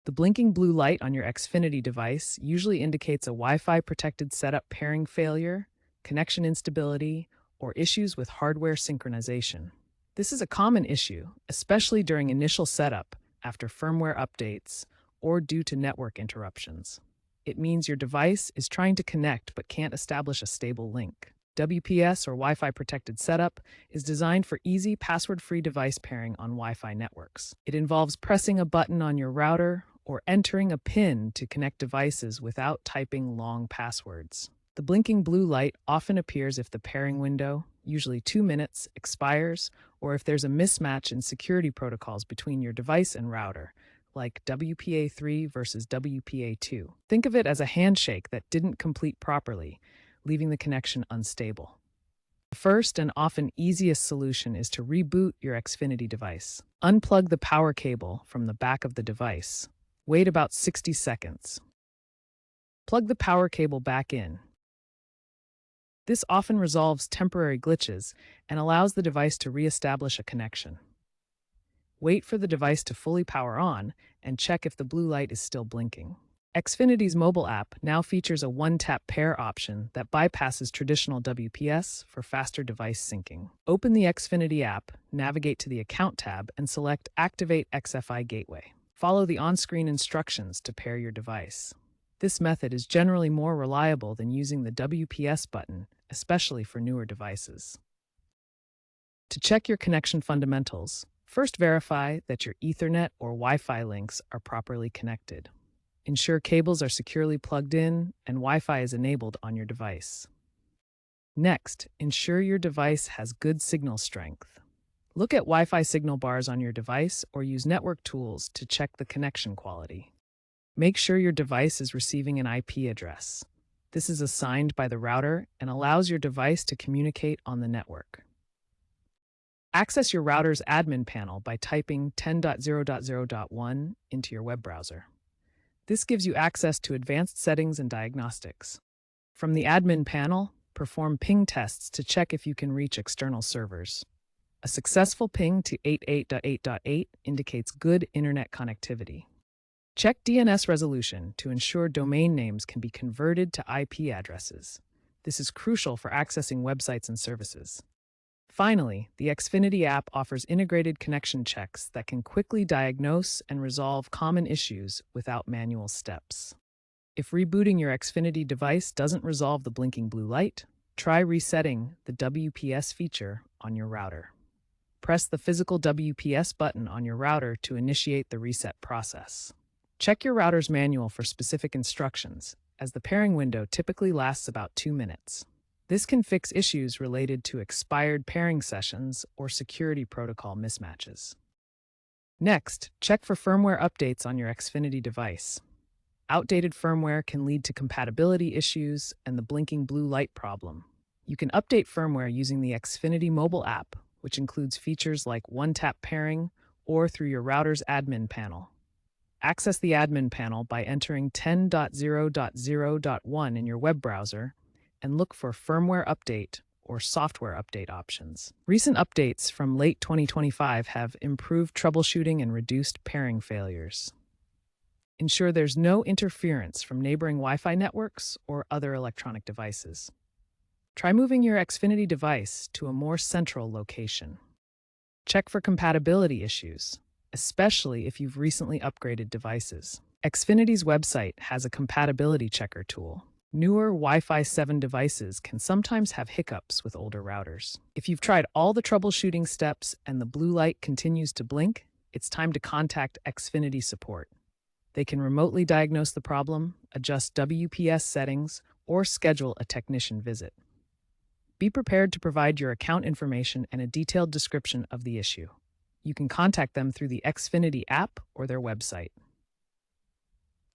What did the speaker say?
The blinking blue light on your Xfinity device usually indicates a Wi-Fi protected setup pairing failure, connection instability, or issues with hardware synchronization. This is a common issue, especially during initial setup, after firmware updates, or due to network interruptions. It means your device is trying to connect but can't establish a stable link. WPS or Wi-Fi protected setup is designed for easy password-free device pairing on Wi-Fi networks. It involves pressing a button on your router or entering a PIN to connect devices without typing long passwords. The blinking blue light often appears if the pairing window, usually 2 minutes, expires, or if there's a mismatch in security protocols between your device and router, like WPA3 versus WPA2. Think of it as a handshake that didn't complete properly, leaving the connection unstable. The first and often easiest solution is to reboot your Xfinity device. Unplug the power cable from the back of the device. Wait about 60 seconds. Plug the power cable back in. This often resolves temporary glitches and allows the device to reestablish a connection. Wait for the device to fully power on and check if the blue light is still blinking. Xfinity's mobile app now features a one-tap pair option that bypasses traditional WPS for faster device syncing. Open the Xfinity app, navigate to the Account tab, and select Activate XFI Gateway. Follow the on-screen instructions to pair your device. This method is generally more reliable than using the WPS button, especially for newer devices. To check your connection fundamentals, first verify that your Ethernet or Wi-Fi links are properly connected. Ensure cables are securely plugged in and Wi-Fi is enabled on your device. Next, ensure your device has good signal strength. Look at Wi-Fi signal bars on your device or use network tools to check the connection quality. Make sure your device is receiving an IP address. This is assigned by the router and allows your device to communicate on the network. Access your router's admin panel by typing 10.0.0.1 into your web browser. This gives you access to advanced settings and diagnostics. From the admin panel, perform ping tests to check if you can reach external servers. A successful ping to 88.8.8 indicates good internet connectivity. Check DNS resolution to ensure domain names can be converted to IP addresses. This is crucial for accessing websites and services. Finally, the Xfinity app offers integrated connection checks that can quickly diagnose and resolve common issues without manual steps. If rebooting your Xfinity device doesn't resolve the blinking blue light, try resetting the WPS feature on your router. Press the physical WPS button on your router to initiate the reset process. Check your router's manual for specific instructions, as the pairing window typically lasts about 2 minutes. This can fix issues related to expired pairing sessions or security protocol mismatches. Next, check for firmware updates on your Xfinity device. Outdated firmware can lead to compatibility issues and the blinking blue light problem. You can update firmware using the Xfinity mobile app, which includes features like one-tap pairing, or through your router's admin panel. Access the admin panel by entering 10.0.0.1 in your web browser and look for firmware update or software update options. Recent updates from late 2025 have improved troubleshooting and reduced pairing failures. Ensure there's no interference from neighboring Wi-Fi networks or other electronic devices. Try moving your Xfinity device to a more central location. Check for compatibility issues, especially if you've recently upgraded devices. Xfinity's website has a compatibility checker tool. Newer Wi-Fi 7 devices can sometimes have hiccups with older routers. If you've tried all the troubleshooting steps and the blue light continues to blink, it's time to contact Xfinity support. They can remotely diagnose the problem, adjust WPS settings, or schedule a technician visit. Be prepared to provide your account information and a detailed description of the issue. You can contact them through the Xfinity app or their website.